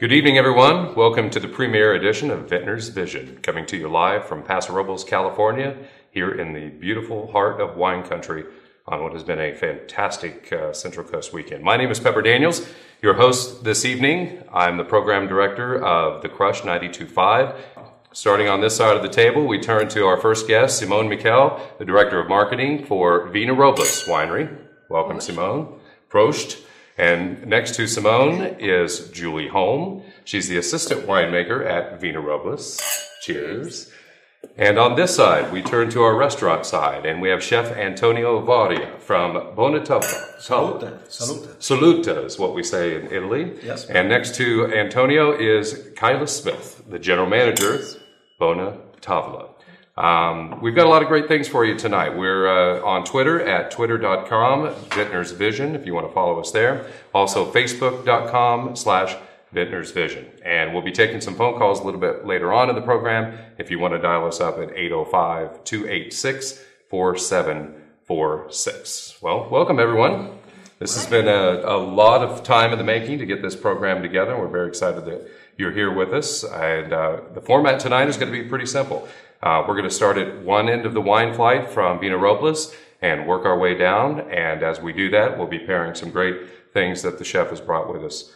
Good evening, everyone. Welcome to the premiere edition of Vintner's Vision, coming to you live from Paso Robles, California, here in the beautiful heart of wine country on what has been a fantastic Central Coast weekend. My name is Pepper Daniels, your host this evening. I'm the program director of the Crush 92.5. Starting on this side of the table, we turn to our first guest, Simone Michel, the director of marketing for Vina Robles Winery. Welcome, Simone. Prost. And next to Simone is Julie Holme. She's the assistant winemaker at Vina Robles. Cheers. And on this side, we turn to our restaurant side, and we have Chef Antonio Varia from Buona Tavola. Salute is what we say in Italy. Yes. And next to Antonio is Keilah Smith, the general manager, Buona Tavola. We've got a lot of great things for you tonight. We're on Twitter at twitter.com, Vintner's Vision, if you want to follow us there. Also, facebook.com/Vintner's Vision. And we'll be taking some phone calls a little bit later on in the program if you want to dial us up at 805-286-4746. Well, welcome, everyone. This has been a lot of time in the making to get this program together. We're very excited that you're here with us. And the format tonight is going to be pretty simple. We're going to start at one end of the wine flight from Vina Robles and work our way down. And as we do that, we'll be pairing some great things that the chef has brought with us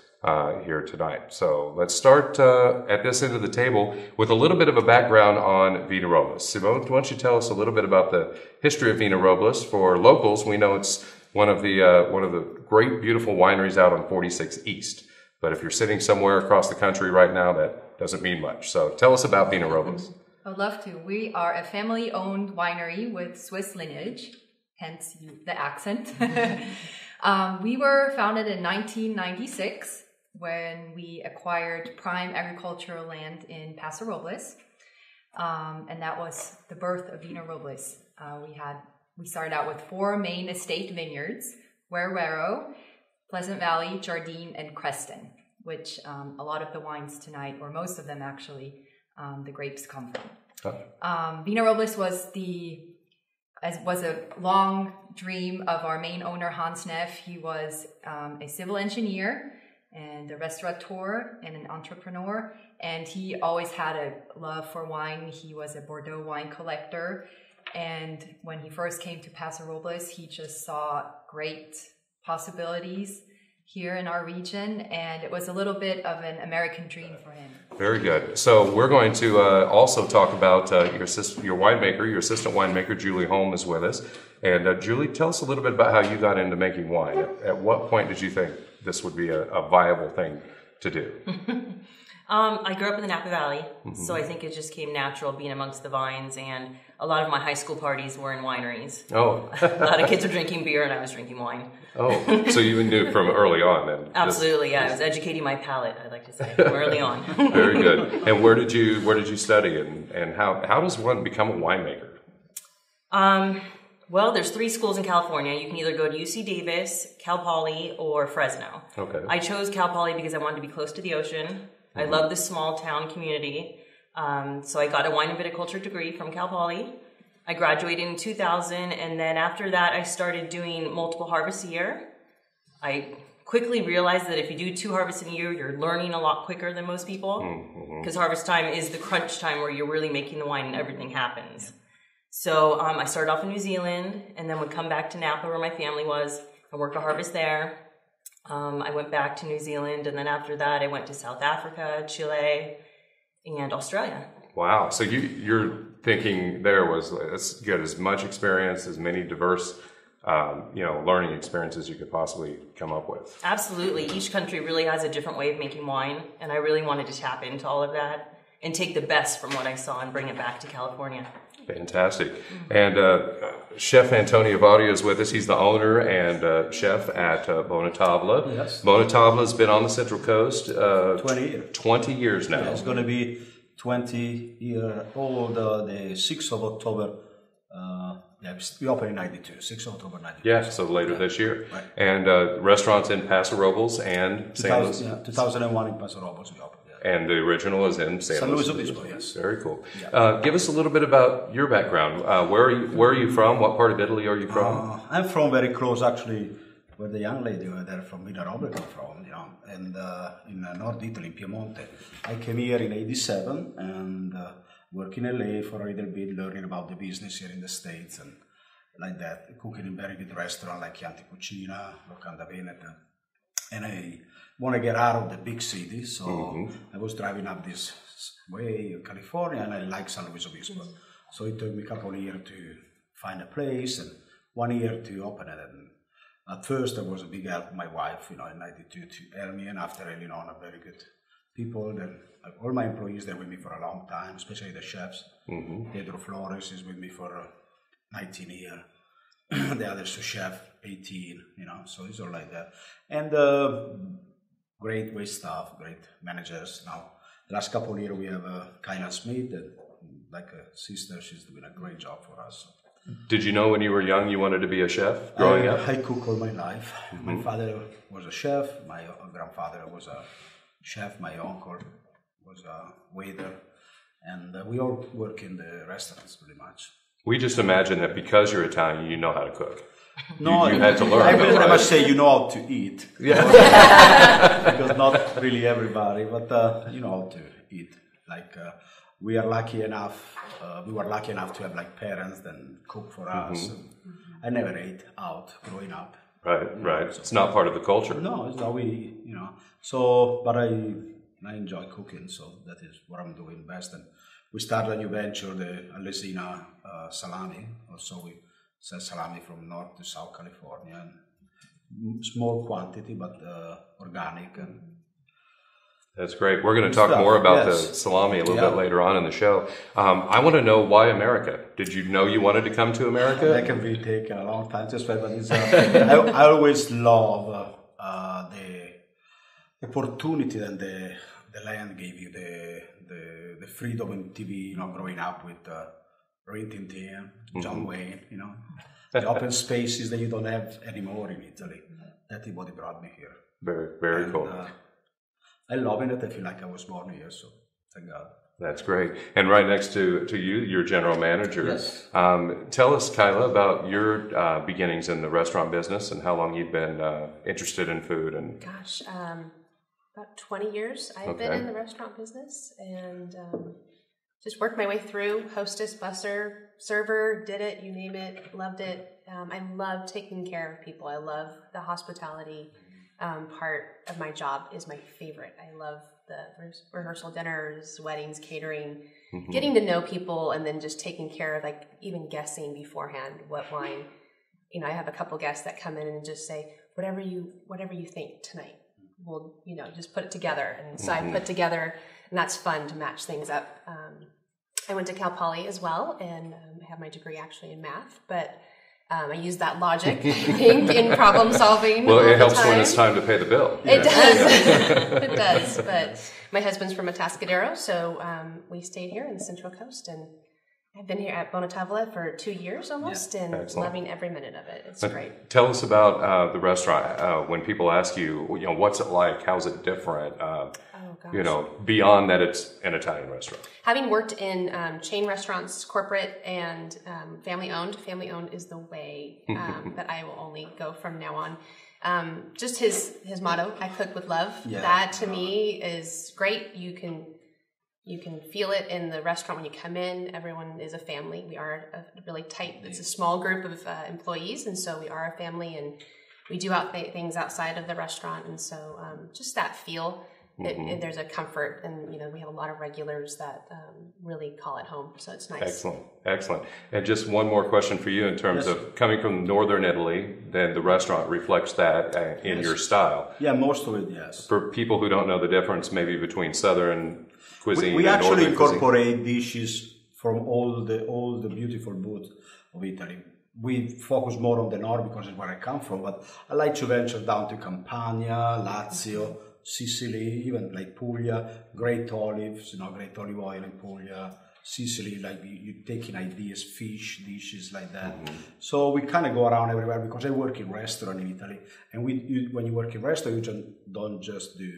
here tonight. So let's start at this end of the table with a little bit of a background on Vina Robles. Simone, why don't you tell us a little bit about the history of Vina Robles? For locals, we know it's one of the great, beautiful wineries out on 46 East. But if you're sitting somewhere across the country right now, that doesn't mean much. So tell us about Vina Robles. I'd love to. We are a family-owned winery with Swiss lineage, hence the accent. We were founded in 1996 when we acquired prime agricultural land in Paso Robles, and that was the birth of Vina Robles. We started out with 4 main estate vineyards: Guerrero, Pleasant Valley, Jardine, and Creston, which a lot of the wines tonight, or most of them actually, the grapes come from. Vina Robles was a long dream of our main owner, Hans Neff. He was a civil engineer and a restaurateur and an entrepreneur, and he always had a love for wine. He was a Bordeaux wine collector, and when he first came to Paso Robles, he just saw great possibilities here in our region, and it was a little bit of an American dream for him. Very good. So we're going to also talk about your assistant winemaker, Julie Holme is with us. And Julie, tell us a little bit about how you got into making wine. At what point did you think this would be a viable thing to do? I grew up in the Napa Valley, so I think it just came natural being amongst the vines, and a lot of my high school parties were in wineries. Oh. A lot of kids were drinking beer, and I was drinking wine. Oh, so you knew from early on then? Absolutely, yeah. I was educating my palate, I'd like to say, from early on. Very good. And where did you study, and how does one become a winemaker? Well, there's 3 schools in California. You can either go to UC Davis, Cal Poly, or Fresno. Okay. I chose Cal Poly because I wanted to be close to the ocean. I love this small town community. So I got a wine and viticulture degree from Cal Poly. I graduated in 2000, and then after that, I started doing multiple harvests a year. I quickly realized that if you do 2 harvests in a year, you're learning a lot quicker than most people, because harvest time is the crunch time where you're really making the wine and everything happens. So I started off in New Zealand, and then would come back to Napa where my family was and work a harvest there. I went back to New Zealand, and then after that, I went to South Africa, Chile, and Australia. Wow. So you're thinking there was, let's get as much experience, as many diverse, learning experiences you could possibly come up with. Absolutely. Each country really has a different way of making wine, and I really wanted to tap into all of that and take the best from what I saw and bring it back to California. Fantastic. And Chef Antonio Varia is with us. He's the owner and chef at Buona Tavola. Yes. Buona Tavola has been on the Central Coast 20 years. 20 years now. Yeah, it's going to be 20 years old the 6th of October. We opened in 92, 6th of October 92. Yeah, so later this year. Right. And restaurants in Paso Robles and St. Louis. 2001 in Paso Robles we opened. And the original is in San Luis Obispo, yes. Very cool. Yeah. Give us a little bit about your background. Where are you from? What part of Italy are you from? I'm from very close, actually, where the young lady were there from Vina Robles come from, you know, and in North Italy, in Piemonte. I came here in '87 and worked in LA for a little bit, learning about the business here in the States and like that, cooking in very good restaurants like Chianti Cucina, Locanda Veneta. And I want to get out of the big city, so I was driving up this way in California, and I like San Luis Obispo. So it took me a couple of years to find a place and 1 year to open it. And at first, there was a big help, my wife, you know, in '92 to help me, and after I leaned on a very good people. Then all my employees, they're with me for a long time, especially the chefs. Pedro Flores is with me for 19 years. The other sous chef, 18, you know, so it's all like that. And great wait staff, great managers. Now, the last couple of years we have Keilah Smith, and like a sister, she's doing a great job for us. Did you know when you were young you wanted to be a chef growing up? I cook all my life. My father was a chef, my grandfather was a chef, my uncle was a waiter, and we all work in the restaurants pretty much. We just imagine that because you're Italian, you know how to cook. No, you had to learn. I must say, you know how to eat. Yeah. Because not really everybody, but you know how to eat. Like we are lucky enough. We were lucky enough to have like parents that cook for us. I never ate out growing up. Right, right. So it's not part of the culture. No, it's not. We, you know. So, but I enjoy cooking, so that is what I'm doing best. And we started a new venture, the Alesina salami. Also, we sell salami from North to South California. And small quantity, but organic. And that's great. We're going to talk more about the salami a little bit later on in the show. I want to know why America. Did you know you wanted to come to America? That can be taken a long time to explain, but it's, I always love the opportunity that the land gave you, the freedom in TV, you know, growing up with Rin Tin Tin, John Wayne, you know, the open spaces that you don't have anymore in Italy. That is what brought me here. Very, very cool. I love it. I feel like I was born here, so thank God. That's great. And right next to you, your general manager. Yes. Tell us, Keilah, about your beginnings in the restaurant business and how long you've been interested in food. And gosh, about 20 years I've been in the restaurant business, and just worked my way through hostess, busser, server, did it, you name it, loved it. I love taking care of people. I love the hospitality part of my job is my favorite. I love the rehearsal dinners, weddings, catering, getting to know people, and then just taking care of, like, even guessing beforehand what wine. You know, I have a couple guests that come in and just say, whatever you think tonight, we'll, you know, just put it together. And so I put together, and that's fun to match things up. I went to Cal Poly as well, and I have my degree actually in math, but I use that logic, I think, in problem solving. Well, it helps when it's time to pay the bill. It does. It does. But my husband's from Atascadero, so we stayed here in the Central Coast, and I've been here at Buona Tavola for 2 years almost, and loving every minute of it. It's great. Tell us about the restaurant. When people ask you, you know, what's it like? How's it different? You know, beyond that, it's an Italian restaurant. Having worked in chain restaurants, corporate and family owned is the way that I will only go from now on. Just his motto, I cook with love. Yeah. That to me is great. You can feel it in the restaurant when you come in. Everyone is a family. We are a really tight, it's a small group of employees, and so we are a family, and we do things outside of the restaurant, and so just that feel. There's a comfort, and you know, we have a lot of regulars that really call it home, so it's nice. Excellent. And just one more question for you in terms of coming from northern Italy, then the restaurant reflects that in your style. Yeah, most of it, yes. For people who don't know the difference maybe between southern cuisine we and actually northern incorporate cuisine. Dishes from all the beautiful foods of Italy. We focus more on the north because it's where I come from, but I like to venture down to Campania, Lazio, Sicily, even like Puglia, great olives, you know, great olive oil in Puglia, Sicily, like you taking ideas, fish dishes like that. So we kind of go around everywhere because I work in restaurant in Italy, and when you work in restaurant, you don't just do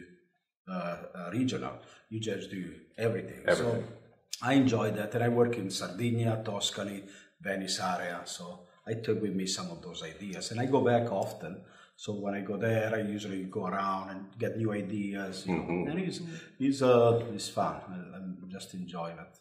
regional, you just do everything. So I enjoy that, and I work in Sardinia, Tuscany, Venice area, so I took with me some of those ideas, and I go back often. So when I go there, I usually go around and get new ideas. You know? And it's fun. I'm just enjoying it.